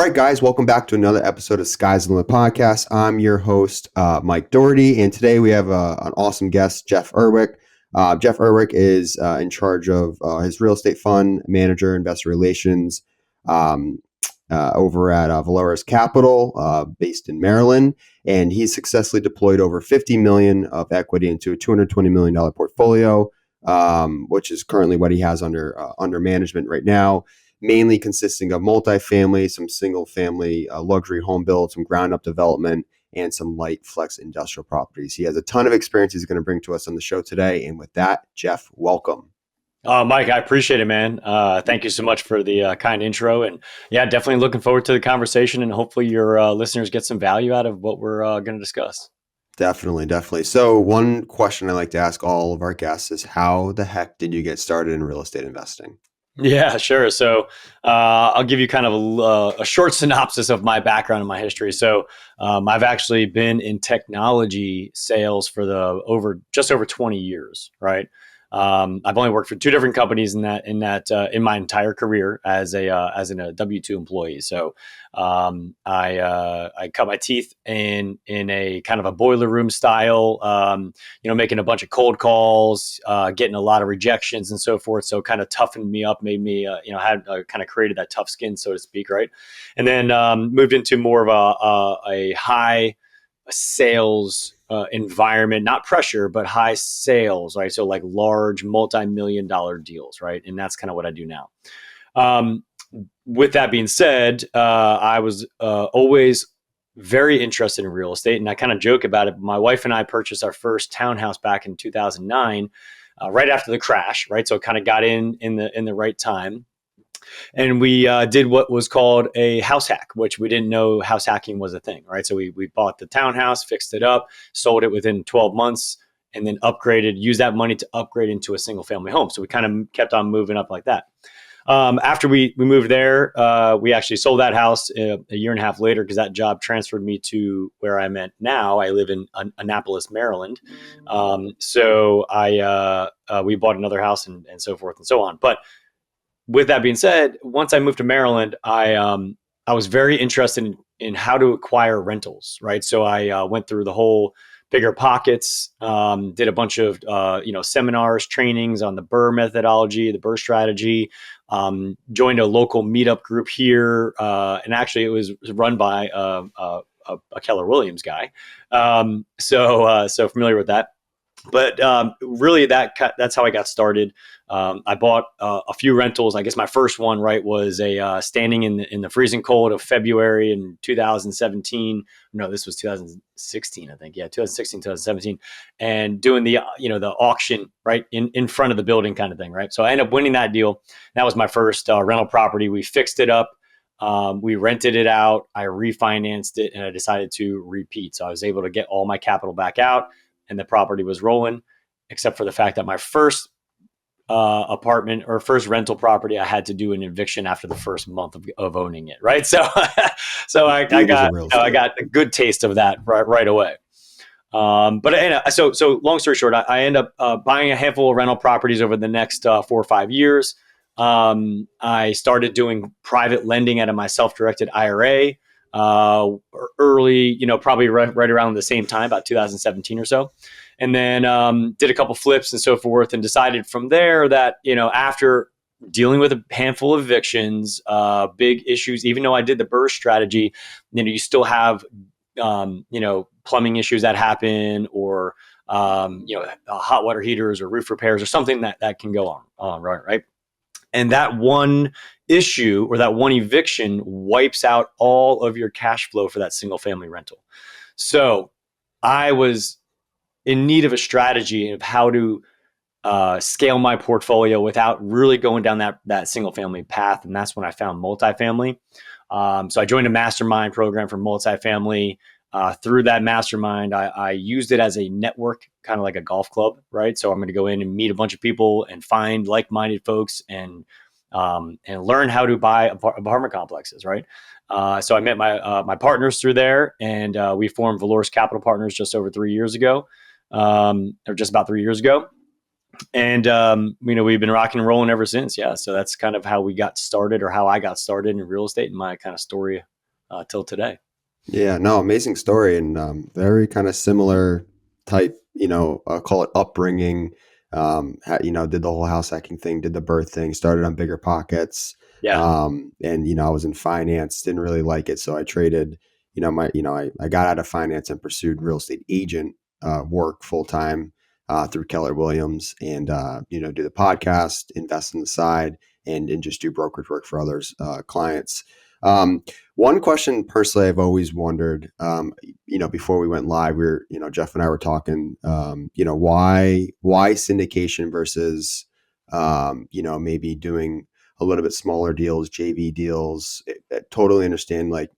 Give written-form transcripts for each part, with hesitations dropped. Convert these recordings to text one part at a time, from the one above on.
right, guys, welcome back to another episode of Sky's the Limit podcast. I'm your host, Mike Doherty, and today we have an awesome guest, Jeff Ervick. Jeff Ervick is in charge of his real estate fund manager, investor relations over at Valoris Capital, based in Maryland, and he's successfully deployed over $50 million of equity into a $220 million portfolio, which is currently what he has under management right now, mainly consisting of multifamily, some single family luxury home build, some ground up development, and some light flex industrial properties. He has a ton of experience he's going to bring to us on the show today. And with that, Jeff, welcome. Mike, I appreciate it, man. Thank you so much for the kind intro. And yeah, definitely looking forward to the conversation, and hopefully your listeners get some value out of what we're going to discuss. Definitely. So one question I like to ask all of our guests is, how the heck did you get started in real estate investing? Yeah, sure. So I'll give you kind of a short synopsis of my background and my history. So I've actually been in technology sales for just over 20 years, right? I've only worked for two different companies in my entire career as a W-2 employee. So I cut my teeth in a kind of a boiler room style, making a bunch of cold calls, getting a lot of rejections and so forth. So kind of toughened me up, made me had kind of created that tough skin, so to speak, right? And then moved into more of a high sales environment, not pressure, but high sales, right? So like large multi-million-dollar deals, right? And that's kind of what I do now. With that being said, I was always very interested in real estate, and I kind of joke about it. My wife and I purchased our first townhouse back in 2009, right after the crash, right? So it kind of got in the right time. And we did what was called a house hack, which we didn't know house hacking was a thing, right? So we bought the townhouse, fixed it up, sold it within 12 months, and then used that money to upgrade into a single family home. So we kind of kept on moving up like that. After we moved there, we actually sold that house a year and a half later, because that job transferred me to where I'm at now. I live in Annapolis, Maryland. So we bought another house and so forth and so on. But with that being said, once I moved to Maryland, I was very interested in how to acquire rentals, right? So I went through the whole Bigger Pockets, did a bunch of seminars, trainings on the BRRRR methodology, the BRRRR strategy, joined a local meetup group here, and actually it was run by a Keller Williams guy, so familiar with that. But really, that's how I got started. I bought a few rentals. I guess my first one, right, was a standing in the freezing cold of February in 2017. No, this was 2016, I think. Yeah, 2016, 2017, and doing the auction right in front of the building kind of thing, right. So I ended up winning that deal. That was my first rental property. We fixed it up. We rented it out. I refinanced it, and I decided to repeat. So I was able to get all my capital back out, and the property was rolling, except for the fact that my first apartment or first rental property, I had to do an eviction after the first month of owning it. Right. So, I got a good taste of that right away. So long story short, I end up buying a handful of rental properties over the next 4 or 5 years. I started doing private lending out of my self-directed IRA. Early, probably right around the same time, about 2017 or so. And then did a couple flips and so forth, and decided from there that, after dealing with a handful of evictions, big issues, even though I did the BRRRR strategy, you still have, plumbing issues that happen, or, hot water heaters or roof repairs or something that can go on, right? And that one issue or that one eviction wipes out all of your cash flow for that single family rental. So I was in need of a strategy of how to scale my portfolio without really going down that single family path. And that's when I found multifamily. So I joined a mastermind program for multifamily. Through that mastermind, I used it as a network, kind of like a golf club, right? So I'm going to go in and meet a bunch of people and find like-minded folks and learn how to buy apartment complexes, right? So I met my partners through there, and we formed Valoris Capital Partners just over 3 years ago, or just about 3 years ago. And, we've been rocking and rolling ever since. Yeah. So that's kind of how we got started, or how I got started in real estate, and my kind of story till today. Yeah, no, amazing story and very kind of similar type, call it upbringing. Did the whole house hacking thing, did the birth thing, started on Bigger Pockets. Yeah. And, I was in finance, didn't really like it. So I traded, I got out of finance and pursued real estate agent work full time through Keller Williams and, do the podcast, invest on the side and just do brokerage work for others, clients. One question personally I've always wondered, before we went live, Jeff and I were talking, why syndication versus, maybe doing a little bit smaller deals, JV deals. I totally understand. Like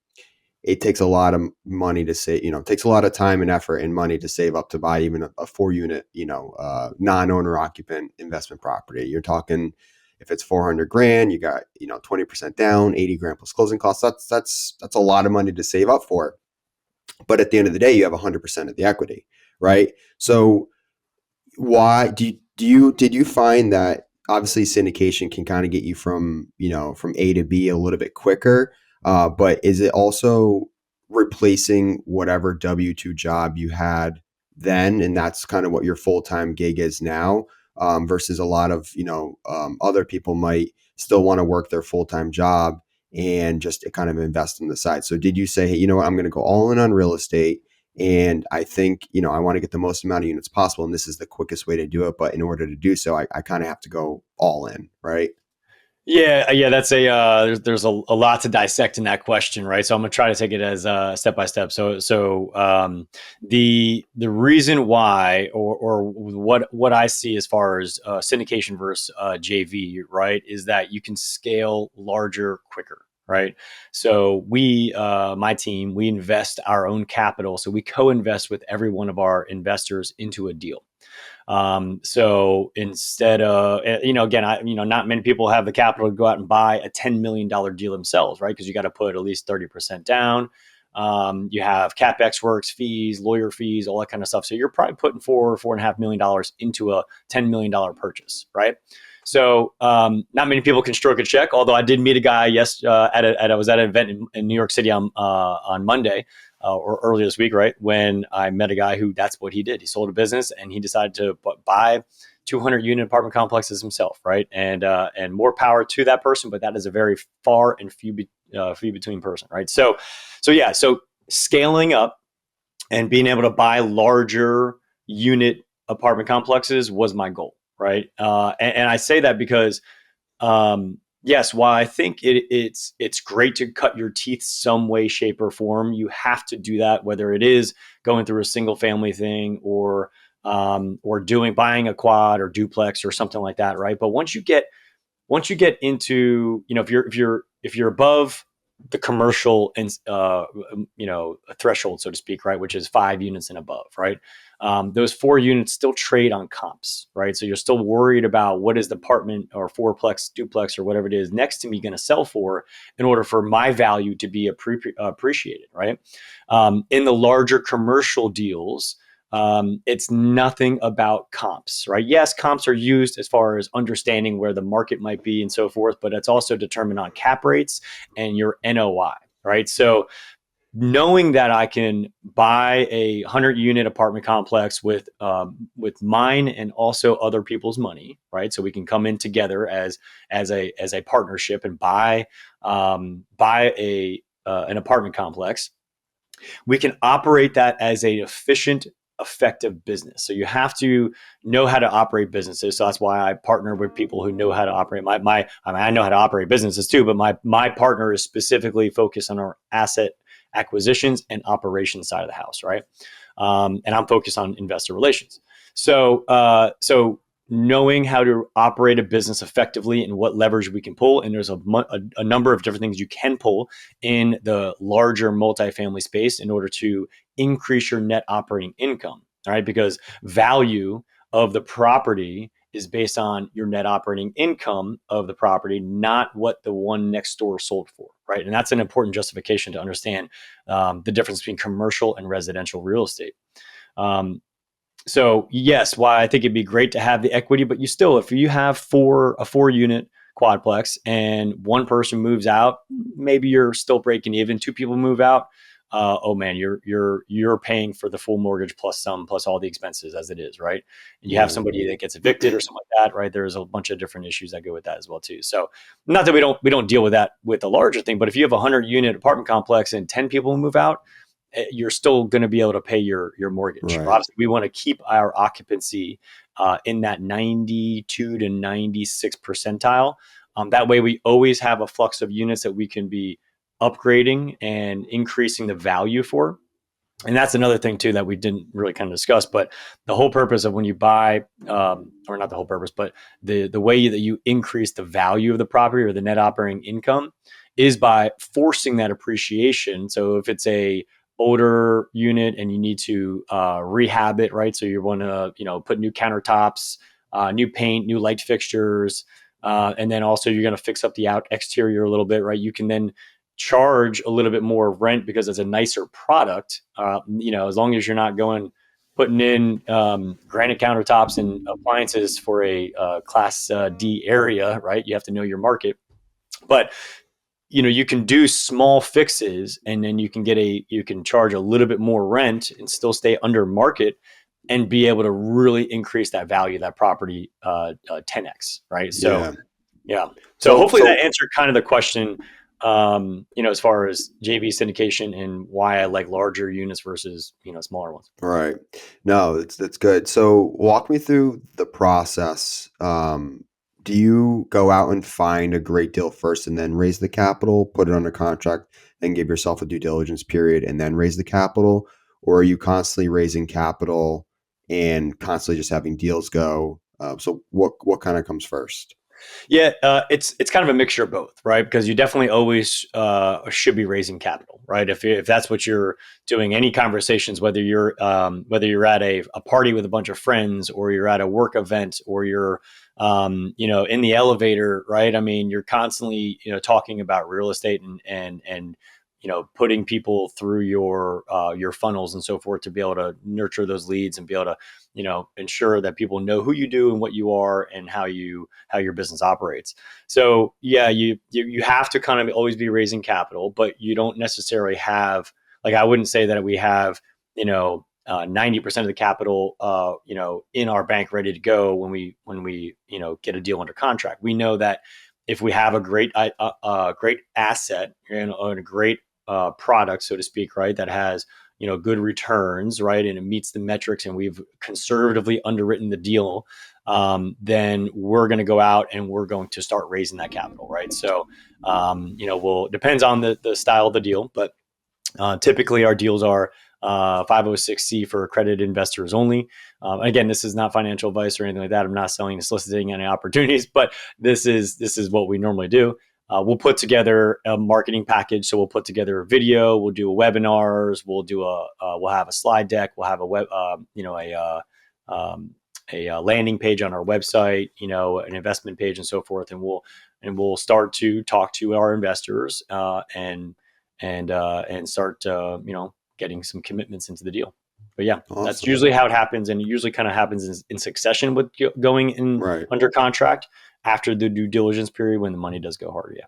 it takes a lot of money to save, it takes a lot of time and effort and money to save up to buy even a 4 unit, non-owner occupant investment property. You're talking, if it's 400 grand, you got, 20% down, 80 grand plus closing costs. That's a lot of money to save up for. But at the end of the day, you have 100% of the equity, right? So why did you find that obviously syndication can kind of get you from A to B a little bit quicker, but is it also replacing whatever W-2 job you had then, and that's kind of what your full-time gig is now, versus a lot of other people might still want to work their full-time job and just kind of invest on the side. So did you say, hey, you know what, I'm going to go all in on real estate, and I think, I want to get the most amount of units possible. And this is the quickest way to do it. But in order to do so, I kind of have to go all in, right? Yeah. That's a lot to dissect in that question, right? So I'm gonna try to take it as step by step. The reason why, or what I see as far as syndication versus JV, right, is that you can scale larger quicker. Right. So my team, we invest our own capital. So we co-invest with every one of our investors into a deal. So instead of, again, not many people have the capital to go out and buy a $10 million deal themselves, right? Because you got to put at least 30% down. You have CapEx works, fees, lawyer fees, all that kind of stuff. So you're probably putting $4.5 million into a $10 million purchase, right? So not many people can stroke a check. Although I did meet a guy I was at an event in New York City on Monday or earlier this week, right? When I met a guy who that's what he did. He sold a business and he decided to buy 200 unit apartment complexes himself, right? And more power to that person, but that is a very far and few between person, right? So scaling up and being able to buy larger unit apartment complexes was my goal, right? And I say that because yes, while I think it's great to cut your teeth some way, shape, or form, you have to do that, whether it is going through a single family thing or buying a quad or duplex or something like that, right? But once you get into, if you're above the commercial and a threshold, so to speak, right, which is 5 units and above, right? Those 4 units still trade on comps, right? So you're still worried about what is the apartment or fourplex, duplex, or whatever it is next to me going to sell for in order for my value to be appreciated, right? In the larger commercial deals, it's nothing about comps, right? Yes, comps are used as far as understanding where the market might be and so forth, but it's also determined on cap rates and your NOI, right? So knowing that I can buy a 100-unit apartment complex with mine and also other people's money, right? So we can come in together as a partnership and buy an apartment complex. We can operate that as a efficient, effective business. So you have to know how to operate businesses. So that's why I partner with people who know how to operate. I know how to operate businesses too, but my partner is specifically focused on our asset acquisitions and operations side of the house, right? And I'm focused on investor relations. So knowing how to operate a business effectively and what leverage we can pull. And there's a number of different things you can pull in the larger multifamily space in order to increase your net operating income, all right? Because value of the property is based on your net operating income of the property, not what the one next door sold for, right? And that's an important justification to understand the difference between commercial and residential real estate. So yes, why I think it'd be great to have the equity, but if you have a 4 unit quadplex and one person moves out, maybe you're still breaking even. Two people move out, oh man, you're paying for the full mortgage plus some, plus all the expenses as it is, right? And you have Yeah. somebody that gets evicted or something like that, right? There's a bunch of different issues that go with that as well too. So not that we don't deal with that with the larger thing, but if you have a 100-unit apartment complex and 10 people move out, you're still going to be able to pay your mortgage. Right. Obviously, we want to keep our occupancy in that 92 to 96 percentile. That way, we always have a flux of units that we can be upgrading and increasing the value for. And that's another thing too that we didn't really kind of discuss. But the whole purpose of when you buy, or not the whole purpose, but the way that you increase the value of the property or the net operating income is by forcing that appreciation. So if it's a older unit and you need to rehab it, right? So you want to put new countertops, new paint, new light fixtures, and then also you're going to fix up the out exterior a little bit, right? You can then charge a little bit more rent because it's a nicer product. As long as you're not putting in granite countertops and appliances for a class D area, right? You have to know your market, but you can do small fixes and then you can charge a little bit more rent and still stay under market and be able to really increase that value of that property 10x, right? So Yeah. yeah. So So, hopefully that so answered kind of the question, as far as JV syndication and why I like larger units versus, smaller ones. right. No, that's good. So walk me through the process. Do you go out and find a great deal first and then raise the capital, put it under contract, and give yourself a due diligence period and then raise the capital? Or are you constantly raising capital and constantly just having deals go? So what kind of comes first? Yeah, it's kind of a mixture of both, right? Because you definitely always should be raising capital, right? If that's what you're doing, any conversations, whether you're at a party with a bunch of friends, or you're at a work event, or you're in the elevator, right? I mean, you're constantly talking about real estate and putting people through your funnels and so forth to be able to nurture those leads and be able to ensure that people know who you do and what you are and how your business operates. So yeah, you have to kind of always be raising capital, but you don't necessarily have, like, I wouldn't say that we have 90% of the capital in our bank ready to go when we get a deal under contract. We know that if we have a great asset and a great product, so to speak, right, that has good returns, right, and it meets the metrics, and we've conservatively underwritten the deal, then we're going to go out and we're going to start raising that capital, right? So, depends on the style of the deal, but typically our deals are 506C for accredited investors only. Again, this is not financial advice or anything like that. I'm not selling and soliciting any opportunities, but this is what we normally do. We'll put together a marketing package. So we'll put together a video, we'll do webinars, we'll have a slide deck, we'll have a landing page on our website, an investment page and so forth. And we'll start to talk to our investors and start getting some commitments into the deal. But yeah, that's Awesome. usually how it happens, and it usually kind of happens in succession with going in Right. under contract after the due diligence period when the money does go hard. Yeah.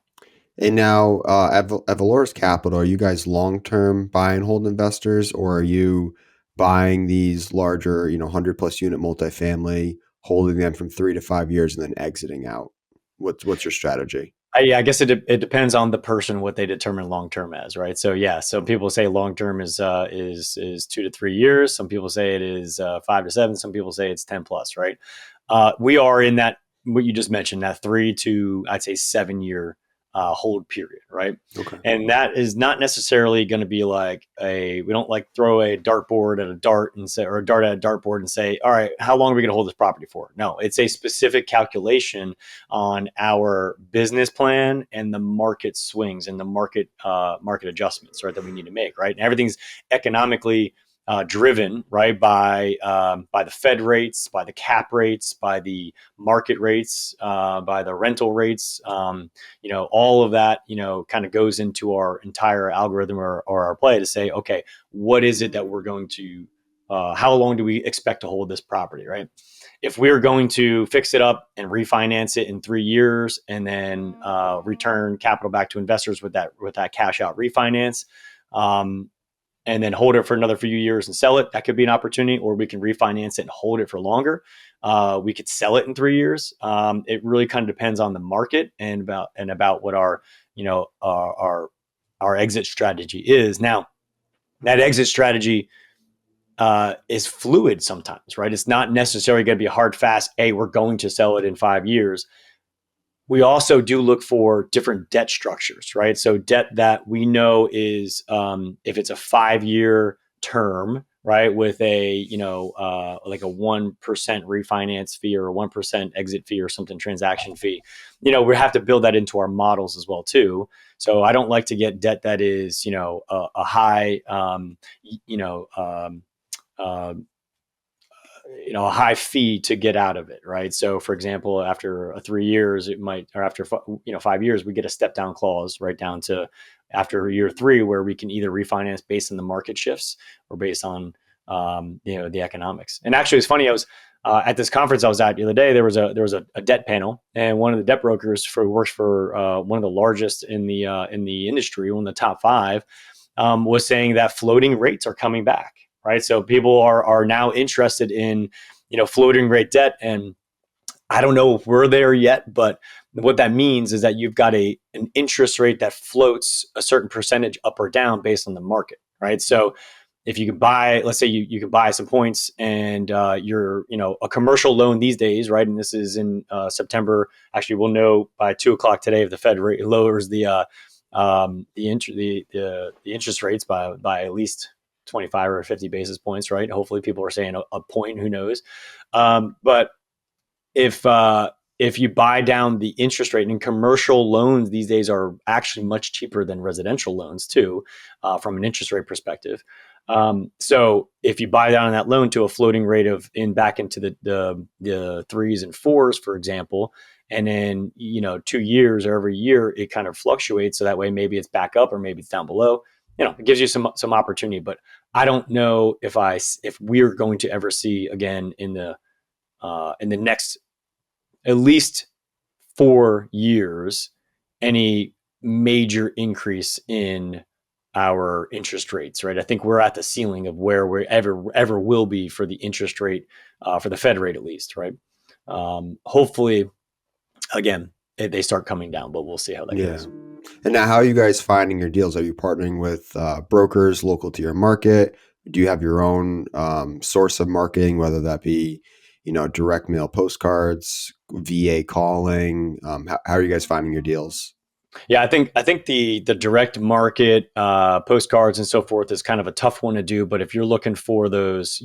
And now at Valoris Capital, are you guys long-term buy and hold investors, or are you buying these larger, 100 plus unit multifamily, holding them from 3 to 5 years, and then exiting out? What's your strategy? Yeah, I guess it depends on the person what they determine long term as, right? So yeah, some people say long term is 2 to 3 years. Some people say it is 5 to 7. Some people say it's 10 plus, right? We are in that what you just mentioned, that 3 to, I'd say, 7 year hold period, right? Okay. And that is not necessarily going to be like we don't like throw a dartboard at a dart and say, or a dart at a dartboard and say, all right, how long are we going to hold this property for? No, it's a specific calculation on our business plan and the market swings and the market adjustments, right, that we need to make, right? And everything's economically driven, right, by the Fed rates, by the cap rates, by the market rates, by the rental rates. All of that, kind of goes into our entire algorithm or our play to say, okay, what is it that we're going to, how long do we expect to hold this property, right? if we're going to fix it up and refinance it in 3 years and then return capital back to investors with that cash out refinance, and then hold it for another few years and sell it, that could be an opportunity. Or we can refinance it and hold it for longer. We could sell it in 3 years. It really kind of depends on the market and about what our exit strategy is. Now, that exit strategy is fluid sometimes, right? It's not necessarily going to be a hard, fast, hey, we're going to sell it in 5 years. We also do look for different debt structures, right? So debt that we know is, if it's a 5-year term, right, with a, like a 1% refinance fee or a 1% exit fee or something, transaction fee, we have to build that into our models as well too. So I don't like to get debt that is, a high, a high fee to get out of it, right? So, for example, after 3 years, it might, or after 5 years, we get a step down clause right down to after year 3, where we can either refinance based on the market shifts or based on the economics. And actually, it's funny. I was at this conference I was at the other day. There was a debt panel, and one of the debt brokers works for one of the largest in the industry, one of the top 5, was saying that floating rates are coming back. Right. So people are now interested in, floating rate debt. And I don't know if we're there yet, but what that means is that you've got an interest rate that floats a certain percentage up or down based on the market. Right. So if you could buy, let's say you could buy some points, and you're, a commercial loan these days. Right. And this is in September. Actually, we'll know by 2:00 today if the Fed rate lowers the interest rates by at least 25 or 50 basis points, right? Hopefully people are saying a point, who knows? But if you buy down the interest rate, and commercial loans these days are actually much cheaper than residential loans too, from an interest rate perspective. So if you buy down that loan to a floating rate back into the 3s and 4s, for example, and then, 2 years or every year, it kind of fluctuates. So that way, maybe it's back up or maybe it's down below. It gives you some opportunity, but I don't know if we're going to ever see again in the next at least 4 years any major increase in our interest rates, right? I think we're at the ceiling of where we ever will be for the interest rate, for the Fed rate at least, right? Hopefully, again, they start coming down, but we'll see how that goes. And now, how are you guys finding your deals? Are you partnering with brokers local to your market? Do you have your own source of marketing, whether that be, direct mail postcards, VA calling? How are you guys finding your deals? Yeah, I think the direct market postcards and so forth is kind of a tough one to do. But if you're looking for those,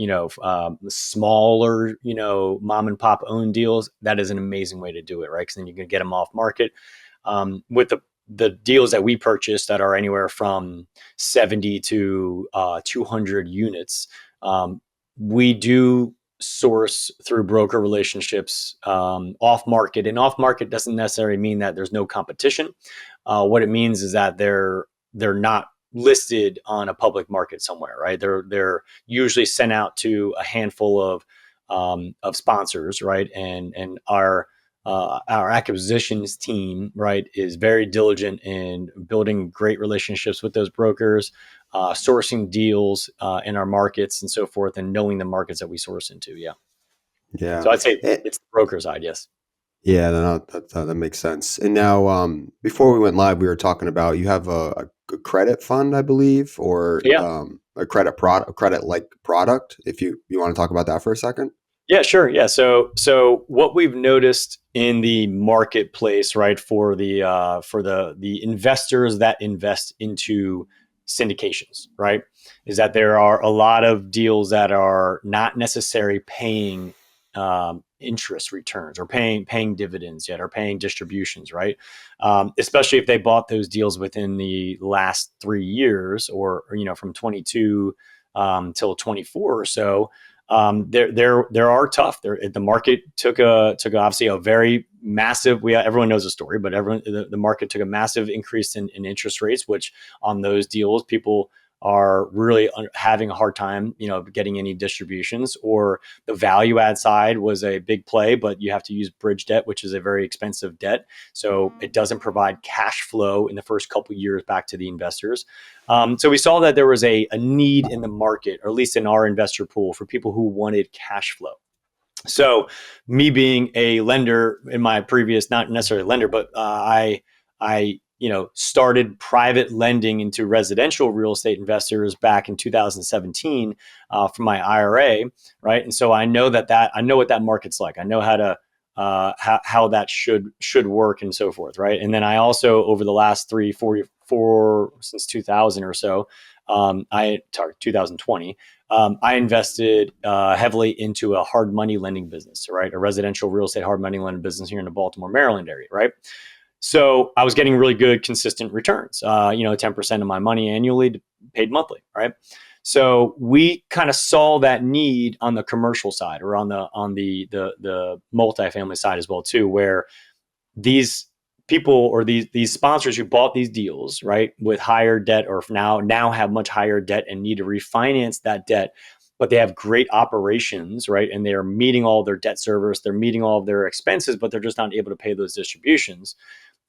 smaller, mom and pop owned deals, that is an amazing way to do it, right? Because then you can get them off market. With the deals that we purchase that are anywhere from 70 to 200 units, we do source through broker relationships off market. And off market doesn't necessarily mean that there's no competition. What it means is that they're not listed on a public market somewhere, right? They're usually sent out to a handful of sponsors, right? And our acquisitions team, right, is very diligent in building great relationships with those brokers, sourcing deals in our markets and so forth, and knowing the markets that we source into. Yeah. So I'd say it's the broker side. Yes. Yeah, no, that makes sense. And now, before we went live, we were talking about you have a credit fund, I believe, or Yeah. a credit like product. If you want to talk about that for a second. Yeah, sure. Yeah. So what we've noticed in the marketplace, right, for the investors that invest into syndications, right, is that there are a lot of deals that are not necessarily paying interest returns or paying dividends yet, or paying distributions, right? Especially if they bought those deals within the last 3 years, or from 22 till 24 or so. There are tough. The market took obviously a very massive. Everyone knows the story, but the market took a massive increase in interest rates, which on those deals people are really having a hard time, getting any distributions, or the value add side was a big play, but you have to use bridge debt, which is a very expensive debt. So it doesn't provide cash flow in the first couple of years back to the investors. So we saw that there was a need in the market, or at least in our investor pool, for people who wanted cash flow. So me being a lender in my previous, not necessarily a lender, but I started private lending into residential real estate investors back in 2017 from my IRA, right? And so I know I know what that market's like. I know how to how that should work and so forth, right? And then I also, over the last 4 since 2000 or so, 2020. I invested heavily into a hard money lending business, right? A residential real estate hard money lending business here in the Baltimore, Maryland area, right? So I was getting really good, consistent returns. 10% of my money annually paid monthly, right? So we kind of saw that need on the commercial side, or on the multifamily side as well too, where these people, or these sponsors who bought these deals, right, with higher debt, or now have much higher debt and need to refinance that debt, but they have great operations, right, and they're meeting all their debt service, they're meeting all of their expenses, but they're just not able to pay those distributions.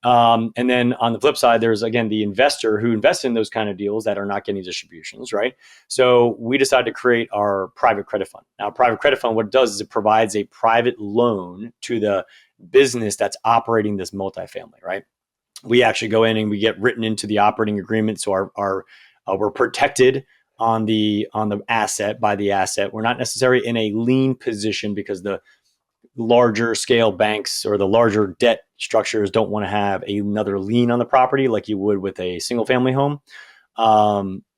And then on the flip side, there's, again, the investor who invests in those kind of deals that are not getting distributions, right? So we decided to create our private credit fund. Now, private credit fund, what it does is it provides a private loan to the business that's operating this multifamily, right? We actually go in and we get written into the operating agreement, so we're protected on the asset by the asset. We're not necessarily in a lien position, because the larger scale banks or the larger debt structures don't want to have another lien on the property like you would with a single family home.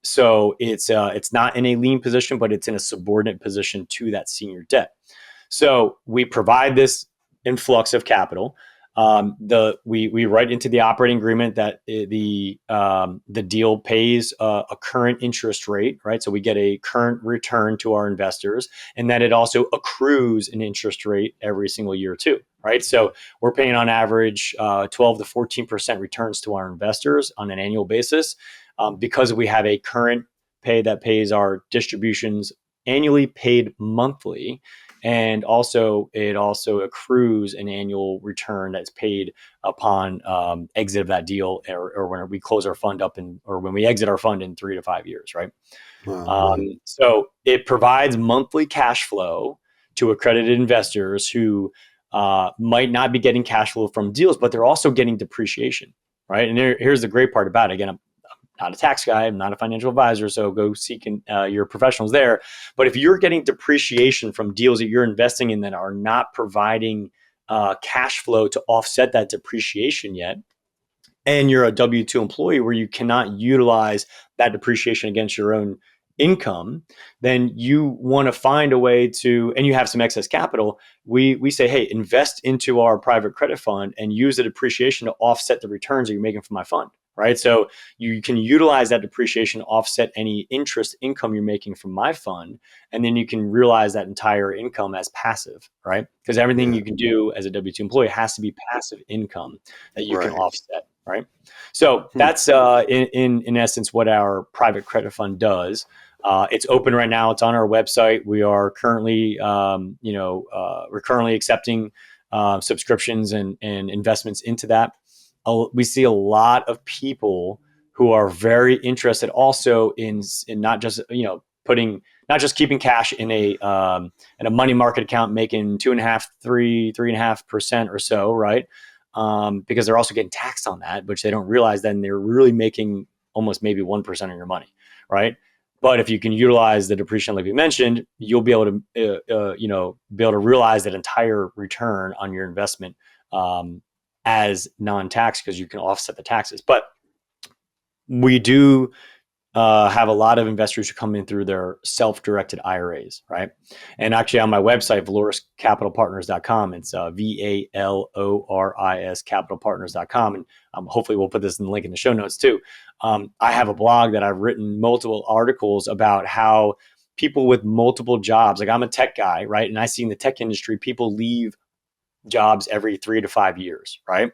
So it's not in a lien position, but it's in a subordinate position to that senior debt. So we provide this influx of capital. We write into the operating agreement that the deal pays a current interest rate, right? So we get a current return to our investors, and that it also accrues an interest rate every single year too, right? So we're paying on average 12 to 14% returns to our investors on an annual basis, because we have a current pay that pays our distributions annually, paid monthly. And also, it also accrues an annual return that's paid upon exit of that deal, or when we close our fund up, or when we exit our fund in 3 to 5 years, right? Wow. So it provides monthly cash flow to accredited investors who might not be getting cash flow from deals, but they're also getting depreciation, right? And here's the great part about it. Again, I'm not a tax guy, I'm not a financial advisor, so go seek your professionals there. But if you're getting depreciation from deals that you're investing in that are not providing cash flow to offset that depreciation yet, and you're a W-2 employee where you cannot utilize that depreciation against your own income, then you want to find a way to, and you have some excess capital, we say, hey, invest into our private credit fund and use the depreciation to offset the returns that you're making from my fund, right? So you can utilize that depreciation to offset any interest income you're making from my fund, and then you can realize that entire income as passive, right? Because everything you can do as a W-2 employee has to be passive income that you can Right. offset, right? So that's in essence what our private credit fund does. It's open right now. It's on our website. We are currently, we're currently accepting subscriptions and investments into that. We see a lot of people who are very interested also in not just not just keeping cash in a money market account making 2.5%, 3.5% or so, right? Because they're also getting taxed on that, which they don't realize. Then they're really making almost maybe 1% of your money, right? But if you can utilize the depreciation, like we mentioned, you'll be able to realize that entire return on your investment as non-tax, because you can offset the taxes. But we do have a lot of investors who come in through their self-directed IRAs, right? And actually on my website, ValorisCapitalPartners.com, it's VALORIS capitalpartners.com. And hopefully we'll put this in the link in the show notes too. I have a blog that I've written multiple articles about how people with multiple jobs, like I'm a tech guy, right? And I see in the tech industry, people leave jobs every 3 to 5 years, right?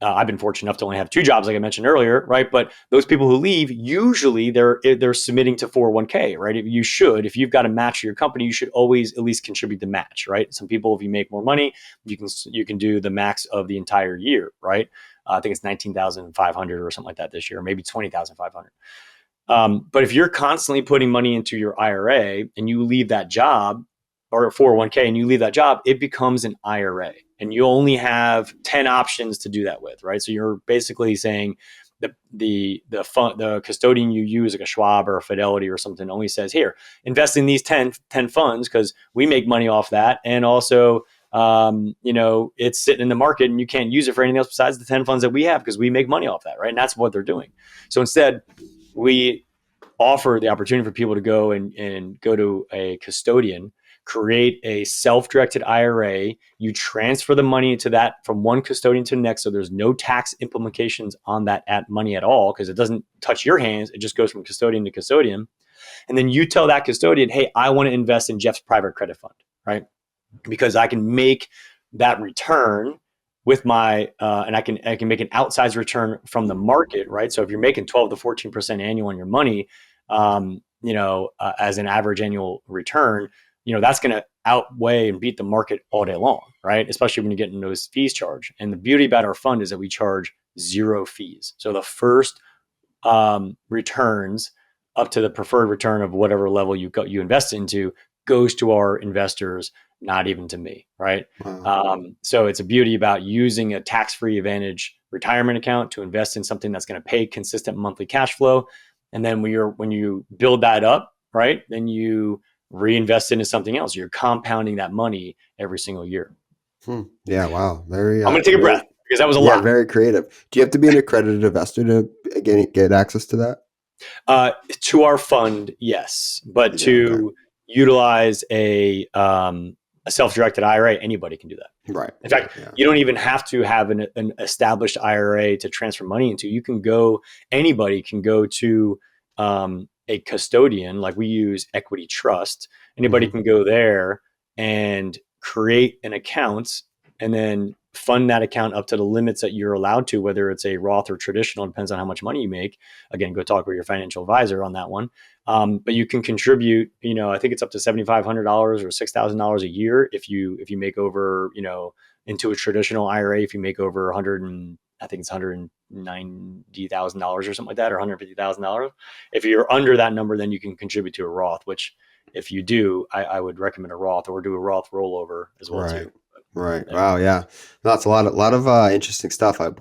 I've been fortunate enough to only have 2 jobs, like I mentioned earlier, right? But those people who leave, usually they're submitting to 401k, right? If you've got a match for your company, you should always at least contribute the match, right? Some people, if you make more money, you can do the max of the entire year, right? I think it's 19,500 or something like that this year, or maybe 20,500. But if you're constantly putting money into your IRA and you leave that job, or a 401k, and you leave that job, it becomes an IRA, and you only have 10 options to do that with, right? So you're basically saying the custodian you use, like a Schwab or a Fidelity or something, only says, here, invest in these 10 funds because we make money off that, and also it's sitting in the market and you can't use it for anything else besides the 10 funds that we have because we make money off that, right? And that's what they're doing. So instead, we offer the opportunity for people to go and go to a custodian, create a self-directed IRA. You transfer the money to that from one custodian to the next. So there's no tax implications on that money at all because it doesn't touch your hands. It just goes from custodian to custodian. And then you tell that custodian, hey, I want to invest in Jeff's private credit fund, right? Because I can make that return with my and I can make an outsized return from the market, right? So if you're making 12 to 14% annual on your money, as an average annual return, that's going to outweigh and beat the market all day long, right? Especially when you're getting those fees charged. And the beauty about our fund is that we charge 0 fees. So the first returns up to the preferred return of whatever level you invest into goes to our investors, not even to me, right? Wow. So it's a beauty about using a tax-free advantage retirement account to invest in something that's going to pay consistent monthly cash flow. And then when you build that up, right, then you reinvest into something else. You're compounding that money every single year. Yeah. Wow. Very. I'm going to take a Very. breath because that was a Yeah. lot. Very creative. Do you have to be an accredited investor to get access to that? To our fund, yes, but Yeah. Okay. to utilize a self-directed IRA, anybody can do that. Right. In fact, Yeah. you don't even have to have an established IRA to transfer money into. Anybody can go to a custodian, like we use Equity Trust. Anybody Mm-hmm. can go there and create an account and then fund that account up to the limits that you're allowed to, whether it's a Roth or traditional, it depends on how much money you make. Again, go talk with your financial advisor on that one. But you can contribute, I think it's up to $7,500 or $6,000 a year if you make over, into a traditional IRA, if you make over I think it's $190,000 or something like that, or $150,000. If you're under that number, then you can contribute to a Roth, which if you do, I would recommend a Roth or do a Roth rollover as well Right. too. Right. Yeah. Wow. Yeah. No, that's a lot of interesting stuff. I've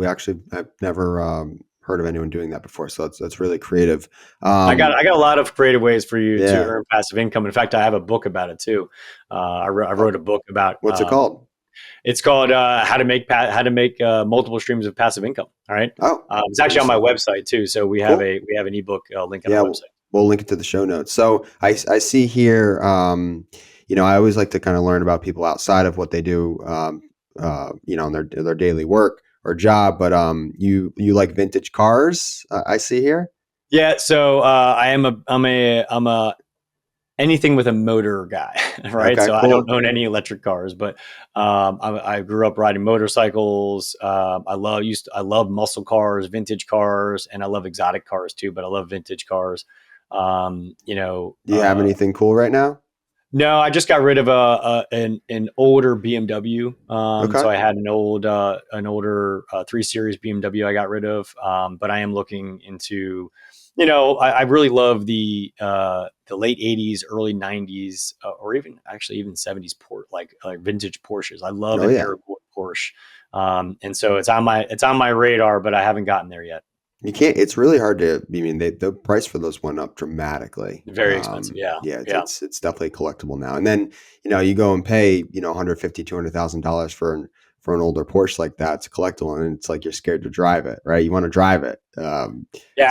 never heard of anyone doing that before. So that's really creative. I Um, got a lot of creative ways for you to yeah. earn passive income. In fact, I have a book about it too. I wrote a book about. What's it called? It's called how to make multiple streams of passive income. All right, Oh, it's actually on my interesting. website too. So Cool. we have an ebook link on our Yeah. website. We'll link it to the show notes. So I see here, I always like to kind of learn about people outside of what they do, in their daily work or job. But you like vintage cars? I see here. Yeah, so I'm a anything with a motor guy, right? Okay. So I don't Cool. own any electric cars, but I grew up riding motorcycles. I love muscle cars, vintage cars, and I love exotic cars too. But I love vintage cars. Um, you know, Do you have uh, anything cool right now? no, I just got rid of an older BMW. Okay. So I had an older 3 Series BMW I got rid of. But I am looking into, I really love the late '80s, early '90s, or even '70s like vintage Porsches. I love Oh an yeah. Arab Porsche, and so it's on my radar, but I haven't gotten there yet. You can't. It's really hard to. I mean, the price for those went up dramatically. Very expensive. Yeah, Yeah, yeah. it's definitely collectible now. And then you go and pay 150, $200,000 for an older Porsche like that. It's a collectible, and it's like you're scared to drive it, right? You want to drive it. Yeah,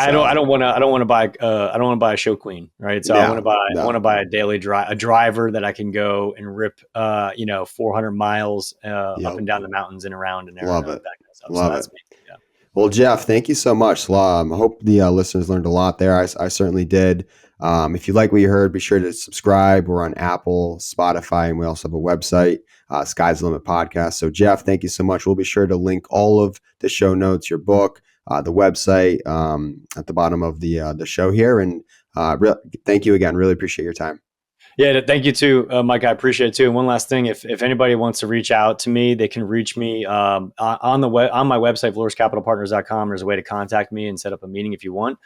So I don't want to buy I don't want to buy a show queen, right? So yeah, I want to no, buy a driver that I can go and rip 400 miles up yep, and down the mountains and around and love that it, kind of stuff. So love it. that's me. Yeah. Well, Jeff, thank you so much. I hope the listeners learned a lot there. I certainly did. If you like what you heard, be sure to subscribe. We're on Apple, Spotify, and we also have a website, Sky's the Limit Podcast. So, Jeff, thank you so much. We'll be sure to link all of the show notes, your book, the website at the bottom of the show here. And thank you again. Really appreciate your time. Yeah, thank you too, Mike. I appreciate it too. And one last thing, if anybody wants to reach out to me, they can reach me on my website, valoriscapitalpartners.com. There's a way to contact me and set up a meeting if you want,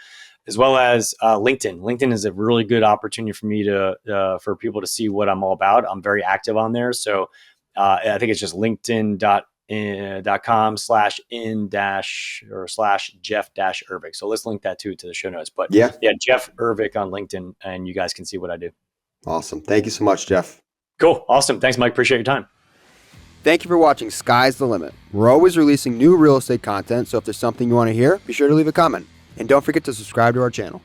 as well as LinkedIn. LinkedIn is a really good opportunity for me for people to see what I'm all about. I'm very active on there, so I think it's just linkedin.com/in-/Jeff-Ervick. So let's link that too to the show notes. But yeah, Jeff Ervick on LinkedIn, and you guys can see what I do. Awesome. Thank you so much, Jeff. Cool. Awesome. Thanks, Mike. Appreciate your time. Thank you for watching Sky's the Limit. We're always releasing new real estate content, so if there's something you want to hear, be sure to leave a comment. And don't forget to subscribe to our channel.